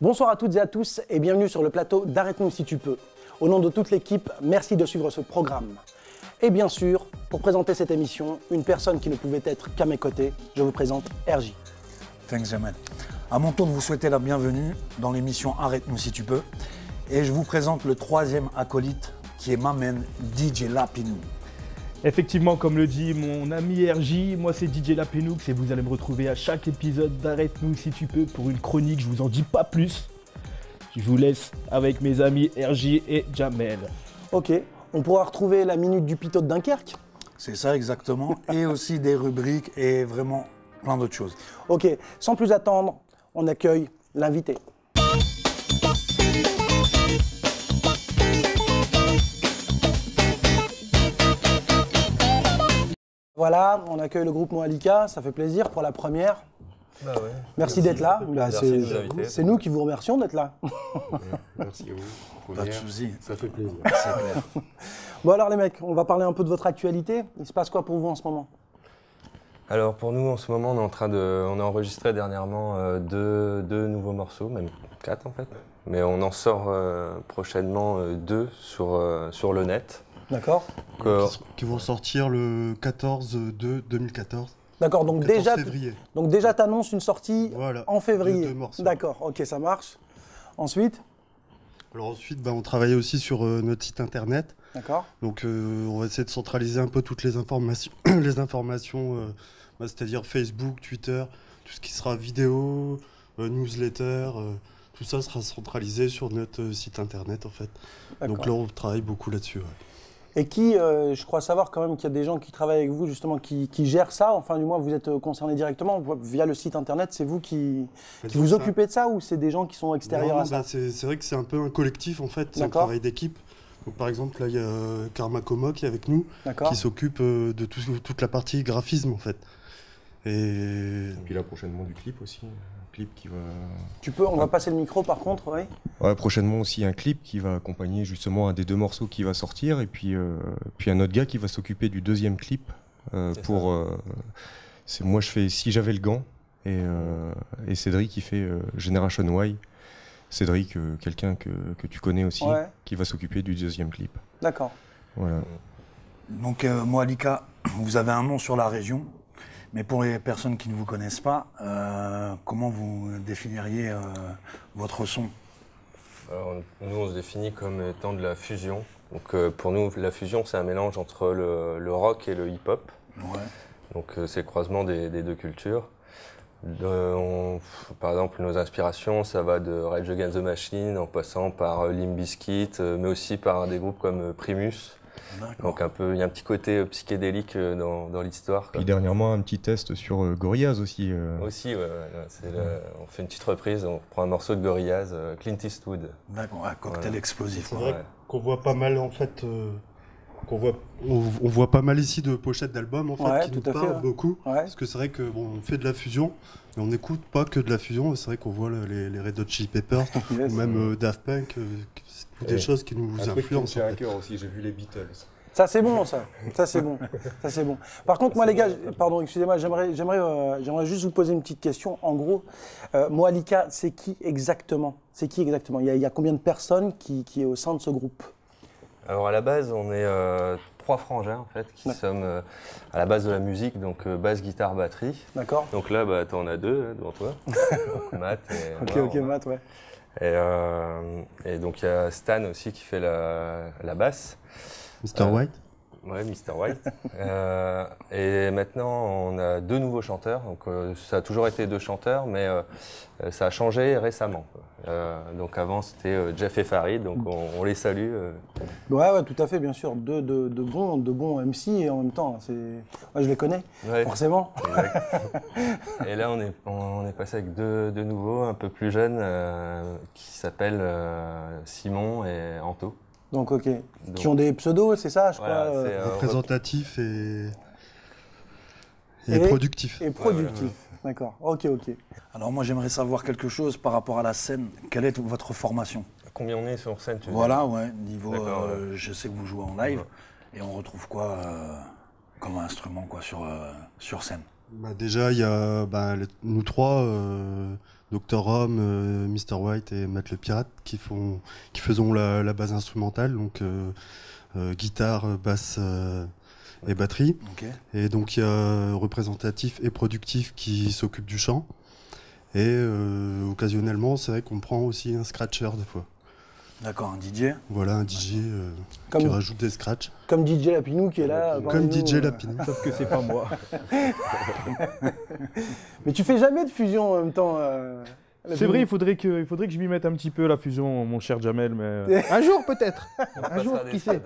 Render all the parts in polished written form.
Bonsoir à toutes et à tous et bienvenue sur le plateau d'Arrête-nous si tu peux. Au nom de toute l'équipe, merci de suivre ce programme. Et bien sûr, pour présenter cette émission, une personne qui ne pouvait être qu'à mes côtés, je vous présente RJ. Thanks, Jamel. À mon tour de vous souhaiter la bienvenue dans l'émission Arrête-nous si tu peux. Et je vous présente le troisième acolyte qui est ma main, DJ Lapinou. Effectivement, comme le dit mon ami RJ, moi c'est DJ Lapenoux et vous allez me retrouver à chaque épisode d'Arrête-nous si tu peux pour une chronique, je vous en dis pas plus. Je vous laisse avec mes amis RJ et Jamel. Ok, on pourra retrouver la minute du pitot de Dunkerque. C'est ça exactement, et aussi des rubriques et vraiment plein d'autres choses. Ok, sans plus attendre, on accueille l'invité. Voilà, on accueille le groupe Moalika, ça fait plaisir pour la première. Bah ouais. Merci d'être là. Merci de nous inviter. C'est nous qui vous remercions d'être là. Merci à vous. Pas de soucis. Ça fait plaisir. C'est clair. Bon alors les mecs, on va parler un peu de votre actualité. Il se passe quoi pour vous en ce moment? Alors pour nous en ce moment on a enregistré dernièrement deux nouveaux morceaux, même 4 en fait. Mais on en sort prochainement 2 sur le net. D'accord. Qui vont sortir le 14/2/2014. D'accord, donc 14 déjà, février. t'annonces une sortie Voilà, en février. de 2 morceaux. D'accord, ok, ça marche. Ensuite, Alors ensuite, on travaille aussi sur notre site internet. d'accord. Donc on va essayer de centraliser un peu toutes les informations, c'est-à-dire Facebook, Twitter, tout ce qui sera vidéo, newsletter, tout ça sera centralisé sur notre site internet en fait. D'accord. Donc là, on travaille beaucoup là-dessus. Ouais. Et je crois savoir quand même qu'il y a des gens qui travaillent avec vous justement, qui gèrent ça. Enfin, du moins, vous êtes concerné directement via le site internet. C'est vous qui vous ça. occupez de ça ou c'est des gens qui sont extérieurs à ça? C'est vrai que c'est un peu un collectif en fait, c'est un D'accord. travail d'équipe. Donc, par exemple, là, il y a Karma Como qui est avec nous, D'accord. qui s'occupe de toute la partie graphisme en fait. Et puis là, prochainement, du clip aussi. Un clip qui va... On va passer le micro par contre, oui. Ouais, prochainement aussi un clip qui va accompagner justement un des 2 morceaux qui va sortir. Et puis un autre gars qui va s'occuper du 2e clip. Moi, je fais Si j'avais le gant. Et Cédric qui fait Generation Y. Cédric, quelqu'un que tu connais aussi, Ouais. qui va s'occuper du 2e clip. D'accord. Voilà. Donc Moalika, vous avez un nom sur la région, mais pour les personnes qui ne vous connaissent pas, comment vous définiriez votre son? Alors, nous on se définit comme étant de la fusion. Donc pour nous la fusion c'est un mélange entre le rock et le hip-hop. Ouais. Donc c'est le croisement des 2 cultures. Par exemple, nos inspirations, ça va de Rage Against the Machine en passant par Limp Bizkit, mais aussi par des groupes comme Primus. Donc il y a un petit côté psychédélique dans l'histoire. Puis dernièrement, un petit test sur Gorillaz aussi. Aussi, on fait une petite reprise, on prend un morceau de Gorillaz, Clint Eastwood. D'accord, un cocktail explosif. c'est Ouais. vrai qu'on voit pas mal en fait, on voit pas mal ici de pochettes d'albums en fait, Ouais, qui tout nous à fait, parlent ouais. beaucoup. Ouais. Parce que c'est vrai que on fait de la fusion, mais on n'écoute pas que de la fusion. C'est vrai qu'on voit les Red Hot Chili Peppers, Yes. ou même Daft Punk, c'est des choses qui nous influencent. En fait. cœur aussi, j'ai vu les Beatles. Ça c'est bon, ça. Ça c'est bon. Ça c'est bon. Par contre, moi les gars, pardon, excusez-moi, j'aimerais juste vous poser une petite question. En gros, Moalika, c'est qui exactement? Il y a combien de personnes qui est au sein de ce groupe? Alors à la base, on est 3 frangins en fait, qui sommes à la base de la musique, donc basse, guitare, batterie. D'accord. Donc là, tu en as 2 devant toi, Matt et Ok, Matt, ouais. Et donc il y a Stan aussi qui fait la basse. Mr. White. Ouais, Mr. White. Et maintenant, on a 2 nouveaux chanteurs. Donc, ça a toujours été 2 chanteurs, mais ça a changé récemment. Donc, avant, c'était Jeff et Farid. Donc, on les salue. Ouais, tout à fait, bien sûr. Deux bons MC et en même temps, je les connais, Ouais, forcément. exact. Et là, on est passé avec deux nouveaux, un peu plus jeunes, qui s'appellent Simon et Anto. Donc, ok. Qui ont des pseudos, c'est ça, je Voilà, crois. c'est, Représentatif et Et- productif. Et productif. D'accord. Ok. Alors moi j'aimerais savoir quelque chose par rapport à la scène. Quelle est votre formation? Combien on est sur scène, tu veux Voilà, ouais. Niveau, D'accord, je sais que vous jouez en live. Et on retrouve quoi comme instrument quoi, sur scène? Déjà, il y a nous 3, Dr Rome, Mr White et Matt le Pirate qui faisons la base instrumentale, donc guitare, basse et batterie. Ok. Et donc il y a représentatif et productif qui s'occupe du chant. Et occasionnellement, c'est vrai qu'on prend aussi un scratcher des fois. D'accord, un DJ. Voilà, un DJ Comme- qui rajoute des scratchs. Comme DJ Lapinou qui est là. Comme parmi nous, DJ Lapinou. Sauf que c'est pas moi. Mais tu fais jamais de fusion en même temps. C'est vrai, il faudrait que je m'y mette un petit peu la fusion, mon cher Jamel, mais un jour peut-être. Un jour, qui sait.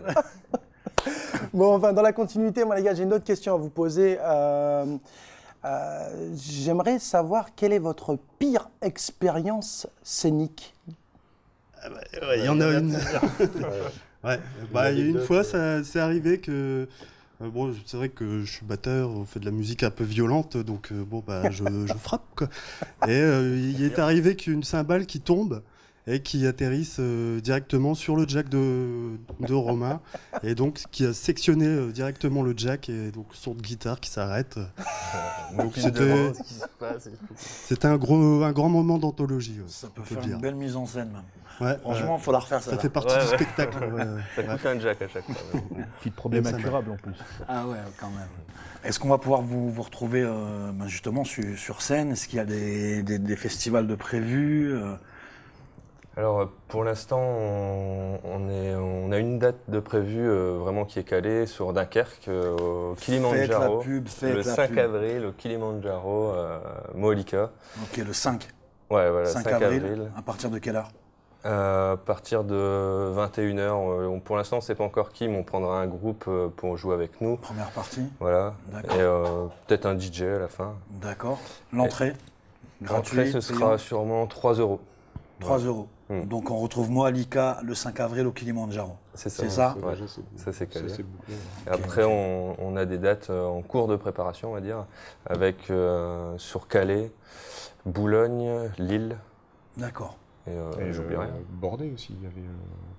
Bon, enfin, dans la continuité, moi les gars, j'ai une autre question à vous poser. J'aimerais savoir quelle est votre pire expérience scénique. Il y en a une. Ouais. Bah, il y a une fois, ça c'est arrivé que. Bon, c'est vrai que je suis batteur, on fait de la musique un peu violente, donc bon, bah, je frappe, quoi. Et il est arrivé qu'une cymbale qui tombe et qui atterrisse directement sur le jack de Romain, et donc qui a sectionné directement le jack, et donc son de guitare qui s'arrête. Donc c'était un grand moment d'anthologie. Ça peut on peut faire dire. une belle mise en scène même. Ouais, Franchement, faut la refaire ça ça. fait partie Ouais, du ouais. spectacle. Ça coûte un jack à chaque fois. Petit problème Même ça, incurable en plus. Ah ouais, quand même. Est-ce qu'on va pouvoir vous retrouver justement sur scène? Est-ce qu'il y a des festivals de prévus Alors pour l'instant, on a une date de prévue vraiment qui est calée sur Dunkerque, au Kilimandjaro. faites Le la 5 pub. avril au Kilimandjaro, Moalika. Ok, le 5. Ouais, voilà, 5 avril. À partir de quelle heure? À partir de 21h. Pour l'instant, on ne sait pas encore qui, mais on prendra un groupe pour jouer avec nous. Première partie. Voilà. D'accord. Et peut-être un DJ à la fin. D'accord. L'entrée gratuite, Après, ce sera sûrement 3 €. 3 €. Mm. Donc on retrouve Moalika le 5 avril au Kilimandjaro. C'est C'est ça Ouais, ça c'est calé. c'est bouclé. Et après, on a des dates en cours de préparation, on va dire, avec sur Calais, Boulogne, Lille. D'accord. Et j'oublie rien. Bordeaux aussi, il y avait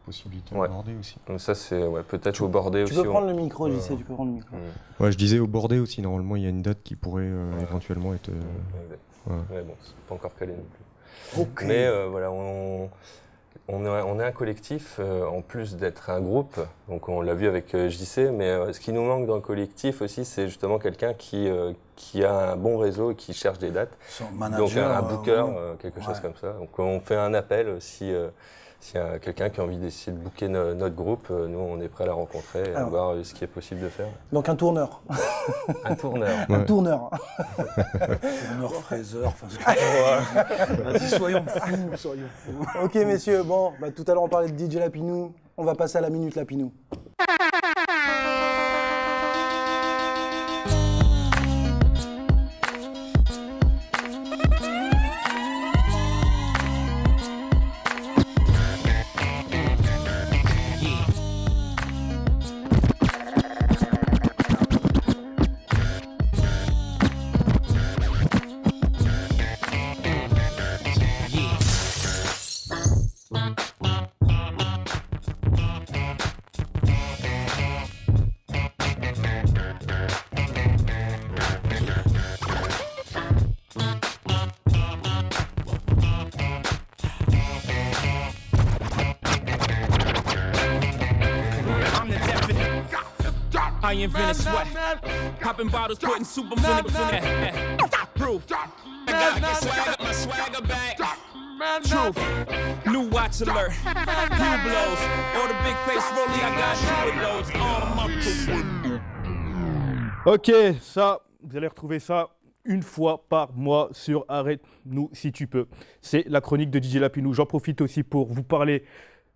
possibilité Ouais. de Bordeaux aussi. Donc ça, c'est peut-être au Bordeaux Tu aussi. peux prendre le micro, JC, tu peux prendre le micro. Ouais, je disais au Bordeaux aussi, normalement il y a une date qui pourrait éventuellement être. Exact. Ouais. Mais bon, c'est pas encore calé non plus. Ok. Mais voilà, on est un collectif, en plus d'être un groupe, donc on l'a vu avec JC, mais ce qui nous manque dans le collectif aussi, c'est justement quelqu'un qui a un bon réseau et qui cherche des dates. Son Donc manager, un booker, oui. quelque Ouais. chose comme ça. Donc on fait un appel s'il y a quelqu'un qui a envie d'essayer de booker notre groupe, nous on est prêt à la rencontrer et à Alors. voir ce qui est possible de faire. Donc un tourneur. Un tourneur. Ouais. Un tourneur. Tourneur, fraiseur, enfin ce que Vas-y, soyons fous. Ok messieurs, bon, bah, tout à l'heure on parlait de DJ Lapinou, on va passer à la minute Lapinou. I invented sweat. Popping bottles, putting super in proof. I got my swagger back. Truth. New watch alert. New blows. Or the big face rollie, I got you with loads. All my Ok, ça, vous allez retrouver ça une fois par mois sur Arrête-nous si tu peux. C'est la chronique de DJ Lapinou. J'en profite aussi pour vous parler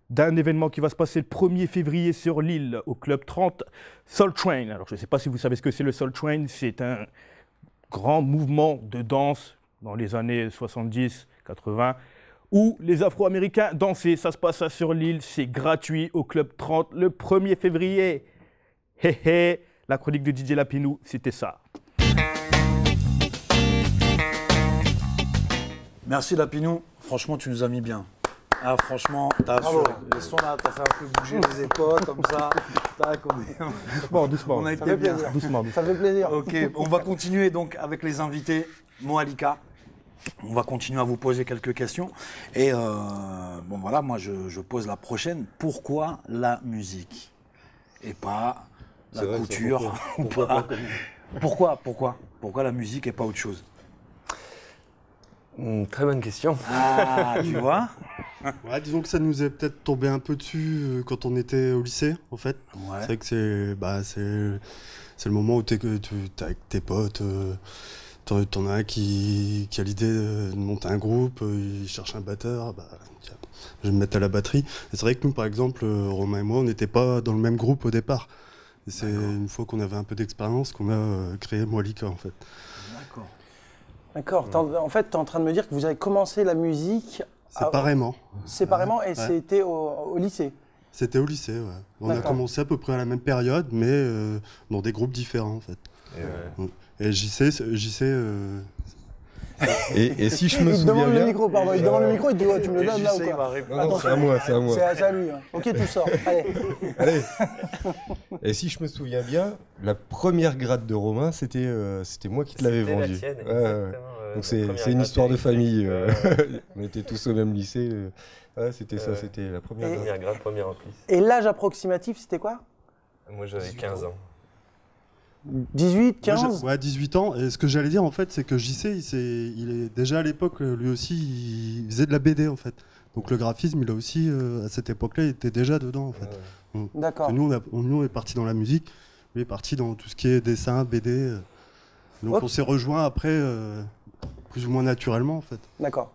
d'un événement qui va se passer le 1er février sur Lille, au Club 30, Soul Train. Alors, je ne sais pas si vous savez ce que c'est le Soul Train. C'est un grand mouvement de danse dans les années 70-80 où les Afro-Américains dansaient. Ça se passe sur Lille, c'est gratuit au Club 30 le 1er février. Hé hé, la chronique de DJ Lapinou, c'était ça. Merci Lapinou, franchement tu nous as mis bien. Ah franchement, t'as Bravo. les sons là, t'as fait un peu bouger les épaules comme ça. Tac, Bon, doucement. on a Ça été fait bien. plaisir. Doucement. Ça fait plaisir. Ok, on va continuer donc avec les invités. Moalika, On va continuer à vous poser quelques questions. Et bon voilà, moi je pose la prochaine. Pourquoi la musique et pas la C'est vrai, ça, couture Pourquoi la musique et pas autre chose? Très bonne question. Ah, tu vois? Ouais, disons que ça nous est peut-être tombé un peu dessus quand on était au lycée, en fait. Ouais. C'est vrai que c'est le moment où t'es avec tes potes. T'en as un qui a l'idée de monter un groupe, il cherche un batteur, bah, tiens, je vais me mettre à la batterie. Et c'est vrai que nous, par exemple, Romain et moi, on n'était pas dans le même groupe au départ. Et c'est une fois qu'on avait un peu d'expérience qu'on a créé Moalika, en fait. D'accord. D'accord. En fait, tu es en train de me dire que vous avez commencé la musique Séparément. séparément et c'était au lycée. C'était au lycée, ouais. On a commencé à peu près à la même période, mais dans des groupes différents, en fait. Et JC, Et si je me Il te souviens demande bien... le micro, pardon. Il te demande le micro, il te dit, ouais, tu me le donnes là ou quoi? Non, c'est à moi, c'est à moi. C'est à lui. Hein. Ok, tu sors. Allez. Allez. Et si je me souviens bien, la première gratte de Romain, c'était moi qui te l'avais C'était la vendue. tienne, Ouais, ouais. exactement, Donc notre première c'est une gratte histoire de électrique, famille. On était tous au même lycée. Ouais, c'était ça, c'était la première gratte. Première grade, première en plus. Et l'âge approximatif, c'était quoi? Moi j'avais 15 ans. 18, 15? Ouais, 18 ans. Et ce que j'allais dire, en fait, c'est que JC, il est déjà à l'époque, lui aussi, il faisait de la BD, en fait. Donc le graphisme, il a aussi, à cette époque-là, il était déjà dedans, en fait. D'accord. Nous, on est parti dans la musique, lui est parti dans tout ce qui est dessin, BD. Donc on s'est rejoints après, plus ou moins naturellement, en fait. D'accord.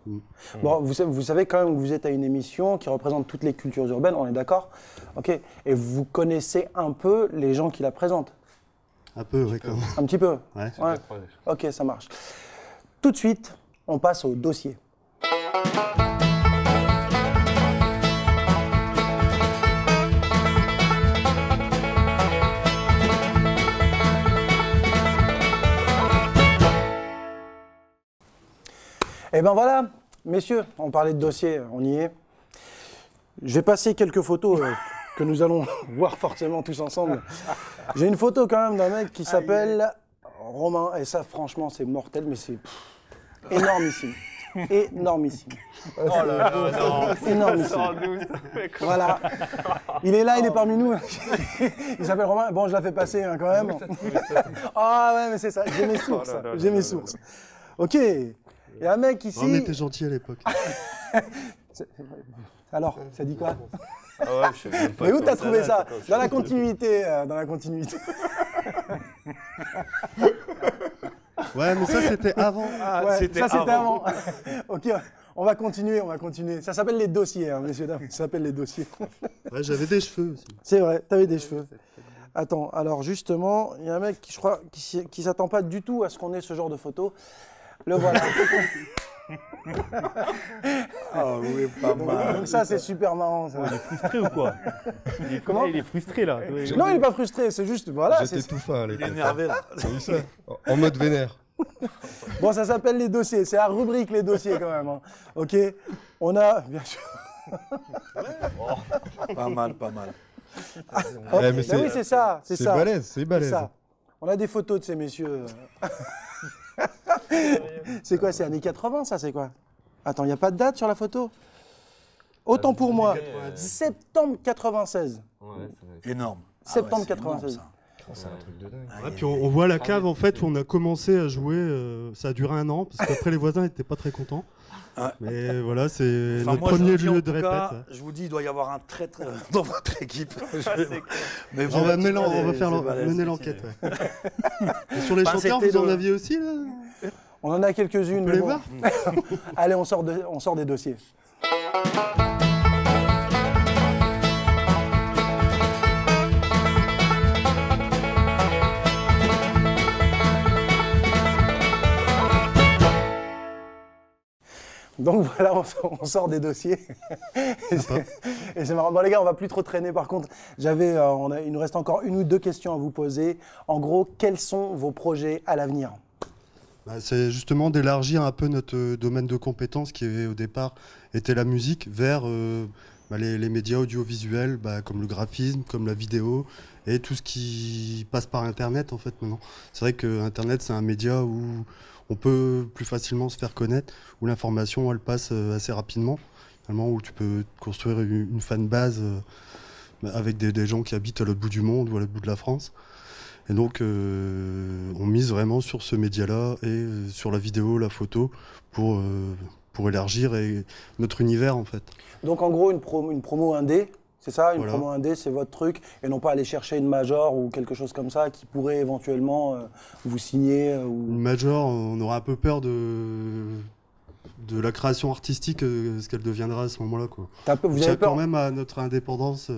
Bon, vous savez quand même que vous êtes à une émission qui représente toutes les cultures urbaines, on est d'accord? Ok. Et vous connaissez un peu les gens qui la présentent? Un peu, oui, quand même. Un petit peu? Ouais. Ouais. Ok, ça marche. Tout de suite, on passe au dossier. Et ben voilà, messieurs, on parlait de dossier, on y est. Je vais passer quelques photos que nous allons voir forcément tous ensemble. J'ai une photo quand même d'un mec qui s'appelle Romain, et ça franchement c'est mortel, mais c'est énormissime. Énormissime. Oh là là, non. Énormissime. Voilà. Il est là, il est parmi nous. Il s'appelle Romain. Bon, je la fais passer hein, quand même. Ah ouais, mais c'est ça. J'ai mes sources. J'ai mes sources. Ok. Il y a un mec ici. On était gentils à l'époque. Alors, ça dit quoi? Ah ouais, je sais même pas. Mais où t'as trouvé ça? Dans la continuité. Dans la continuité. Ouais, mais ça c'était avant. Ouais, ça c'était avant. Ok, on va continuer, on va continuer. Ça s'appelle les dossiers, hein, messieurs, dames. Ça s'appelle les dossiers. Ouais, j'avais des cheveux aussi. C'est vrai, t'avais des cheveux. Attends, alors justement, il y a un mec qui, je crois, qui s'attend pas du tout à ce qu'on ait ce genre de photo. Le voilà. Ah oui, pas mal. Donc ça, c'est super marrant. Ça. Il est frustré ou quoi? Comment? Il est frustré là. Non, il est pas frustré, c'est juste, voilà. J'étais tout fin à Il est l'époque. énervé là. T'as vu ça? En mode vénère. Bon, ça s'appelle les dossiers, c'est la rubrique les dossiers quand même. Hein. Ok, on a, bien sûr. Pas mal, pas mal. Ok, mais mais c'est- oui, c'est ça, c'est C'est ça. balèze, c'est balèze. ça. On a des photos de ces messieurs. C'est quoi, c'est années 80, ça, c'est quoi? Attends, il n'y a pas de date sur la photo? Autant pour moi. Septembre 96. Énorme. Septembre Ah ouais, c'est énorme, 96. ça. C'est un truc de dingue. Ouais, puis on voit la cave en fait où on a commencé à jouer. Ça a duré 1 an parce qu'après les voisins n'étaient pas très contents. Ouais. Mais voilà, c'est Enfin, notre moi, je premier vous dis, en lieu tout de cas, répète. je vous dis, il doit y avoir un traître dans votre équipe. Mais On va mener balèze. l'enquête. Ouais. Et sur les Enfin, chanteurs, c'était vous en le- aviez aussi là? On en a quelques-unes. On peut mais les bon. voir? Allez, on sort des dossiers. Donc voilà, on sort des dossiers. Et c'est marrant. Bon les gars, on va plus trop traîner par contre. Il nous reste encore 1 ou 2 questions à vous poser. En gros, quels sont vos projets à l'avenir? Bah, c'est justement d'élargir un peu notre domaine de compétences qui au départ était la musique vers les médias audiovisuels, comme le graphisme, comme la vidéo, et tout ce qui passe par Internet en fait maintenant. C'est vrai que Internet c'est un média où on peut plus facilement se faire connaître, où l'information elle passe assez rapidement, finalement, où tu peux construire une fanbase avec des gens qui habitent à l'autre bout du monde ou à l'autre bout de la France. Et donc on mise vraiment sur ce média-là et sur la vidéo, la photo pour élargir notre univers en fait. Donc en gros une promo indé, c'est ça, une promo indé, c'est votre truc, et non pas aller chercher une major ou quelque chose comme ça qui pourrait éventuellement vous signer. Une major, on aura un peu peur de la création artistique, ce qu'elle deviendra à ce moment-là, quoi. Vous avez peur quand même à notre indépendance.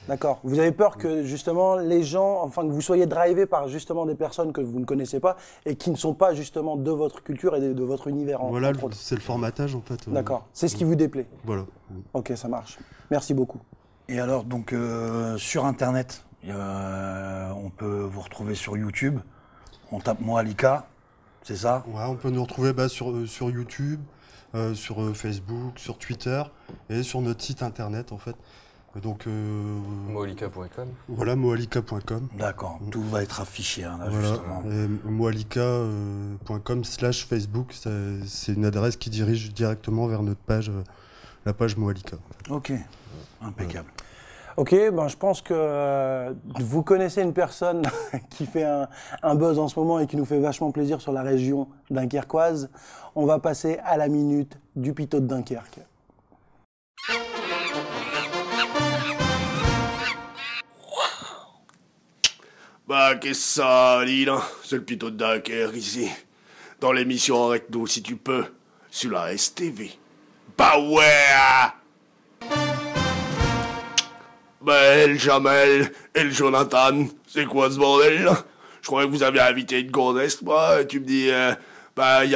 D'accord. Vous avez peur que justement les gens, enfin que vous soyez drivé par justement des personnes que vous ne connaissez pas et qui ne sont pas justement de votre culture et de votre univers. Voilà, c'est le formatage en fait. D'accord. C'est ce qui vous déplaît. Voilà. Ok, ça marche. Merci beaucoup. Et alors donc sur Internet, on peut vous retrouver sur YouTube. On tape Moalika, c'est ça? Ouais, on peut nous retrouver sur YouTube, sur Facebook, sur Twitter et sur notre site Internet en fait. Donc Moalika.com. Voilà, moalika.com. D'accord, tout va être affiché là, voilà. justement. Moalika.com/Facebook, c'est une adresse qui dirige directement vers notre page, la page Moalika. Ok, impeccable. Ok, je pense que vous connaissez une personne qui fait un buzz en ce moment et qui nous fait vachement plaisir sur la région dunkerquoise. On va passer à la minute du Pito de Dunkerque. Qu'est-ce que ça, Lille? C'est le Pito de Dunkerque ici. Dans l'émission Arrête-nous si tu peux, sur la STV. Le Jamel et le Jonathan, c'est quoi ce bordel là? Je croyais que vous aviez invité une gonzesse, moi, et tu me dis, y a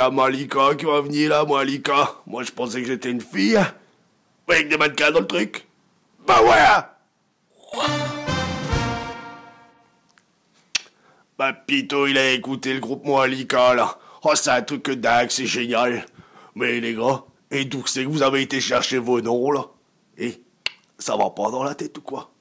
Malika qui va venir là, Malika. Moi je pensais que j'étais une fille. Avec des mannequins dans le truc. Pito, il a écouté le groupe Moalika, là. Oh, c'est un truc que dingue, c'est génial. Mais les gars, et d'où c'est que vous avez été chercher vos noms, là? Et ça va pas dans la tête ou quoi?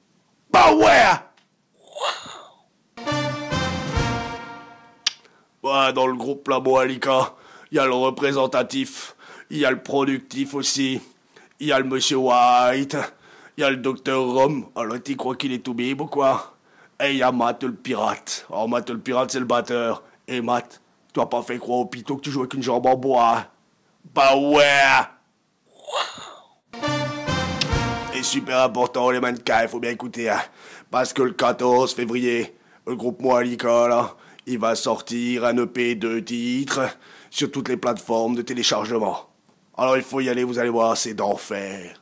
Dans le groupe, là, Moalika, il y a le représentatif, il y a le productif aussi, il y a le monsieur White, il y a le docteur Rom. Alors, tu crois qu'il est tout bib ou quoi? Et il y a Matt le pirate. Oh, Matt le pirate, c'est le batteur. Et Matt, tu as pas fait croire au Pito que tu jouais avec une jambe en bois? Et super important, les mannequins, il faut bien écouter. Parce que le 14 février, le groupe Moalika, là, il va sortir un EP de titres sur toutes les plateformes de téléchargement. Alors il faut y aller, vous allez voir, c'est d'enfer.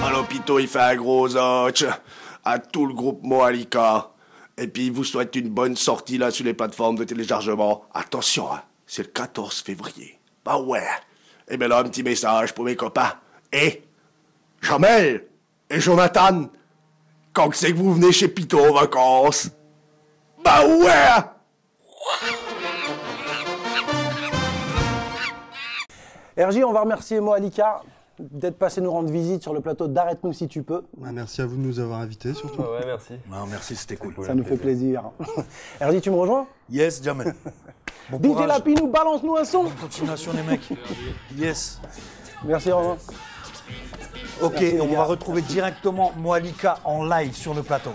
Alors Pito, il fait un gros hoch à tout le groupe Moalika. Et puis il vous souhaite une bonne sortie là sur les plateformes de téléchargement. Attention, c'est le 14 février. Et bien là, un petit message pour mes copains. Et Jamel et Jonathan, quand c'est que vous venez chez Pito en vacances? RJ, on va remercier Moalika d'être passé nous rendre visite sur le plateau d'Arrête-nous si tu peux. Merci à vous de nous avoir invités surtout. Ouais, merci. Merci, c'était cool. Ça nous fait plaisir. RJ, tu me rejoins? Yes, Jamel. Bon DJ courage. Lapinou, balance-nous un son. Bonne continuation les mecs. Yes. Merci Romain. Ok, Merci, les on gars. va retrouver directement Moalika en live sur le plateau.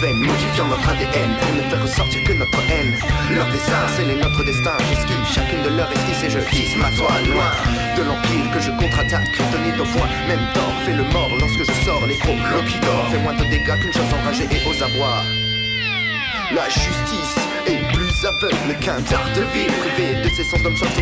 Modifiant notre ADN pour ne faire ressortir que notre haine. Leur destin, c'est notre destin. J'esquive chacune de leurs esquisses et je hisse ma toile loin de l'empire que je contre-attaque. Kryptonite au point, même Thor fait le mort lorsque je sors les gros Loki d'or fait moins de dégâts qu'une chose enragée et aux abois. La justice est plus aveugle qu'un Daredevil, privé de ses sens d'homme sorti.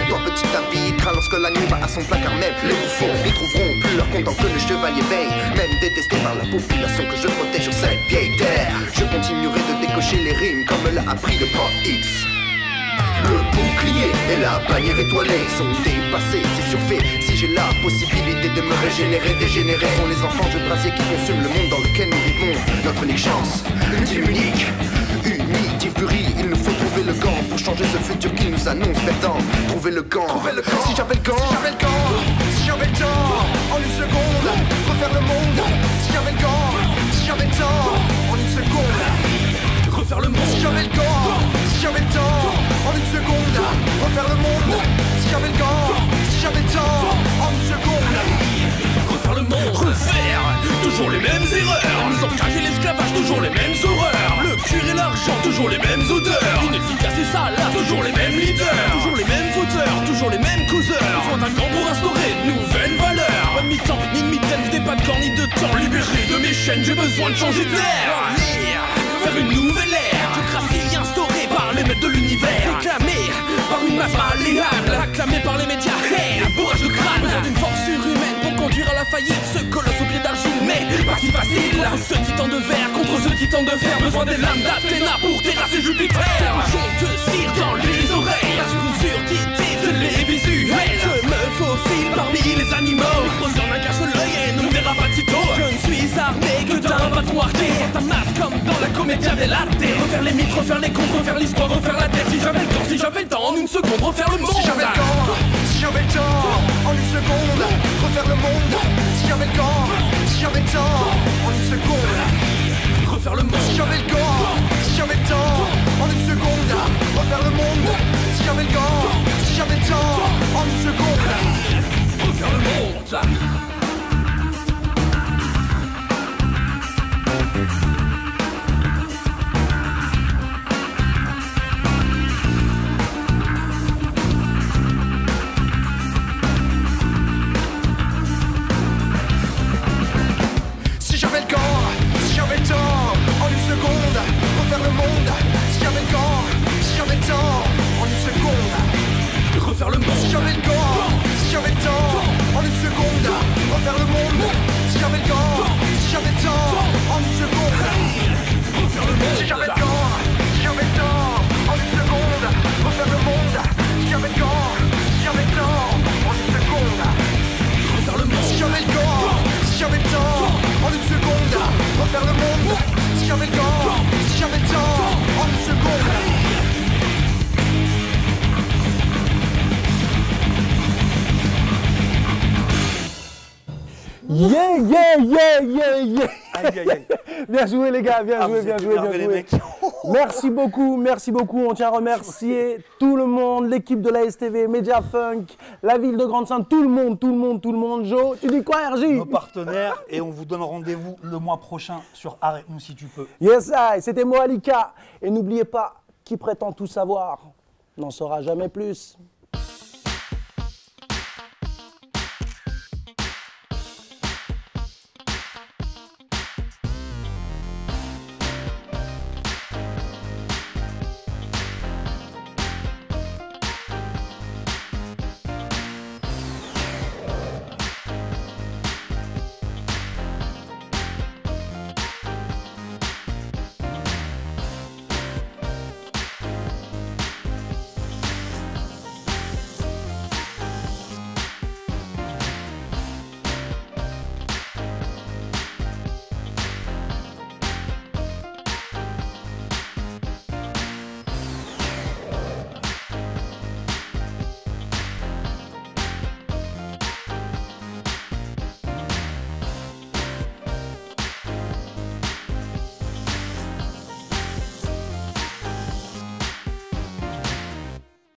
Toi petit David craint lorsque la nuit va à son placard même. Les bouffons n'y trouveront plus leur compte tant que le chevalier veille. Même détesté par la population que je protège sur cette vieille terre, je continuerai de décocher les rimes comme l'a appris le prof X. Le bouclier et la bannière étoilée sont dépassés, c'est surfait. Si j'ai la possibilité de me régénérer, dégénérer sont les enfants de brasier qui consument le monde dans lequel nous vivons. Notre unique chance, unique, furie. Il nous faut trouver le gant pour changer ce futur qu'ils nous annoncent. Maintenant, trouver le gant. Si j'avais le gant, si j'avais le temps, en une seconde, refaire le monde. Si j'avais le gant, si j'avais le temps, en une seconde, refaire le monde. Si j'avais le gant, si j'avais le temps, en une seconde, refaire le monde. Si j'avais le gant, si j'avais le temps, en une seconde, refaire le monde. Refaire, toujours les mêmes erreurs. Mise en cage et l'esclavage, toujours les mêmes horreurs. Le cuir et l'argent, toujours les mêmes odeurs. Inefficace et sale, toujours les mêmes leaders. Toujours les mêmes fauteurs, toujours les mêmes causeurs. Besoin d'un camp pour instaurer de nouvelles valeurs. Pas de mi-temps, ni de mi-temps, je n'ai pas de corps ni de temps. Libéré de mes chaînes, j'ai besoin de changer d'air. Faire une nouvelle ère. Démocratie instaurée par les maîtres de l'univers. Réclamée par une masse malléable. Acclamée par les médias. Hey, un bourrage de crâne. Besoin d'une force surhumaine pour conduire à la faillite ce colosse au pied d'argile. Mais pas si facile. Ceux qui tentent de verre contre ceux qui tentent de fer. Besoin des lames d'Athéna pour terrasser Jupiter. Bouchon de cire dans les oreilles. Une surdité de les visuels. Je me faufile parmi les animaux. Posant un cache l'œil et ne verra pas de sitôt. Je ne suis armé que d'un bâton arqué. Ta masse comme dans la comédia dell'arte. Refaire les mythes, refaire les comptes, refaire l'histoire, refaire la terre. Si j'avais le temps, si j'avais le temps, en une seconde, refaire le monde. Si j'avais le temps, si j'avais le temps, en une seconde, refaire le monde. Si j'avais le temps, si j'avais le temps, en une seconde, refaire le monde. Si j'avais le temps, si j'avais le temps, en une seconde, refaire le monde. Si j'avais le temps, si j'avais le temps, en une seconde, refaire le monde. Si j'avais le temps, en une seconde, refaire le monde. Si j'avais le temps, si j'avais le temps, en une seconde, refaire le monde. Si j'avais le temps, si j'avais le temps, en une seconde, refaire le monde. Si j'avais le temps, si j'avais le temps, en une seconde, refaire le monde. Si j'avais le temps, si j'avais le temps, en une seconde, refaire le monde. Si j'avais le temps, si j'avais le temps, en une seconde, refaire le monde. Si j'avais le temps, si j'avais le temps, en une seconde, refaire le monde. Si j'avais le temps, si j'avais le temps, en une seconde. Yeah, yeah, yeah, yeah, yeah. Aïe, aïe, aïe. Bien joué les gars, bien joué, vous bien êtes joué, bien énervés, les joué. mecs. Merci beaucoup, merci beaucoup. On tient à remercier tout le monde, l'équipe de la STV, Media Funk, la ville de Grande-Sainte, tout le monde, tout le monde, tout le monde. Joe, tu dis quoi, RJ? Nos partenaires, et on vous donne rendez-vous le mois prochain sur Arrête-nous si tu peux. Yes, I, c'était Moalika. Et n'oubliez pas, qui prétend tout savoir n'en saura jamais plus.